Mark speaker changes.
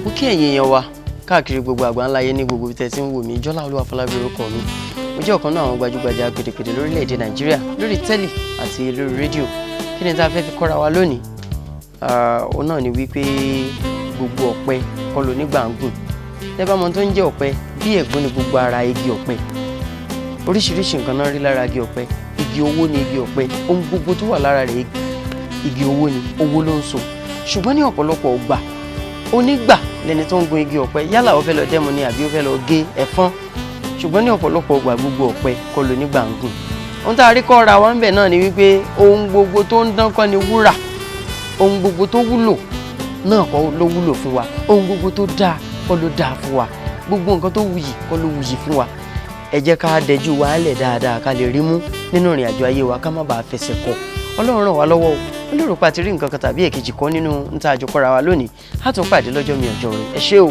Speaker 1: Mo kí ẹ̀yin èèyàn wa káàkiri gbogbo àgbáńláyé ní gbogbo tẹ́ tí ń wò mí. Jọlá Olúwafọlábí orúkọ mi. Mo jẹ́ ọ̀kan náà àwọn gbajúgbajà pèdèpèdè lórílẹ̀‐èdè Nàìjíríà lórí tẹ́lì àti lórí rédíò. Kí ni tá a fẹ́ fi kọ́ra wa lónìí? Òun náà ni wípé gbogbo ọ̀pẹ kọ́ ló ní gbàǹgùn. Tẹ́ bá mọ̀ tó ń jẹ́ ọ̀pẹ, bí ẹ̀gún ni gbogbo ara igi ọ̀pẹ. Oríṣiríṣi nǹkan náà rí lára igi ọ̀pẹ. Igi owó ni igi ọ̀pẹ. Ohun gbogbo tó wà lára rẹ̀ igi owó ni, owó ló ń so. Ṣùgbọ́n ní ọ̀pọ̀lọpọ̀ ọgbà onígbà lẹni tó ń gun igi ọ̀pẹ, yálà ó fẹ́ lọ dẹ́mu ni àbí ó fẹ́ lọ gé ẹ̀fọ́n. Ṣùgbọ́n ní ọ̀pọ̀lọpọ̀ ọgbà gbogbo ọ̀pẹ kọ́ ló ní gbàǹgùn. Ohun tá a rí kọ́ ra wa ń bẹ̀ náà ni wípé ohun gbogbo tó ń dán kọ́ ni wúrà. Ohun gbogbo tó wúlò náà kọ́ ló wúlò fún wa. Ohun gbogbo tó dáa kọ́ ló dáa fún wa. Gbogbo nǹkan tó wuyì kọ́ ló wuyì fún wa. Ẹ jẹ́ ká dẹjú wa lẹ̀ dáadáa ká lè rí mú nínú ìrìn àjò ayé wa ká má bàa fẹsẹ̀ kọ. Ọlọ́run ràn wá lọ́wọ́ o. Ó lérò pé a ti rí nǹkan kan tàbí èkejì kan nínú ń tá a jọ kọ́ra wa lónìí. Á tún pàdé lọ́jọ́ mi ọjọ́ rẹ̀. Ẹ ṣé o.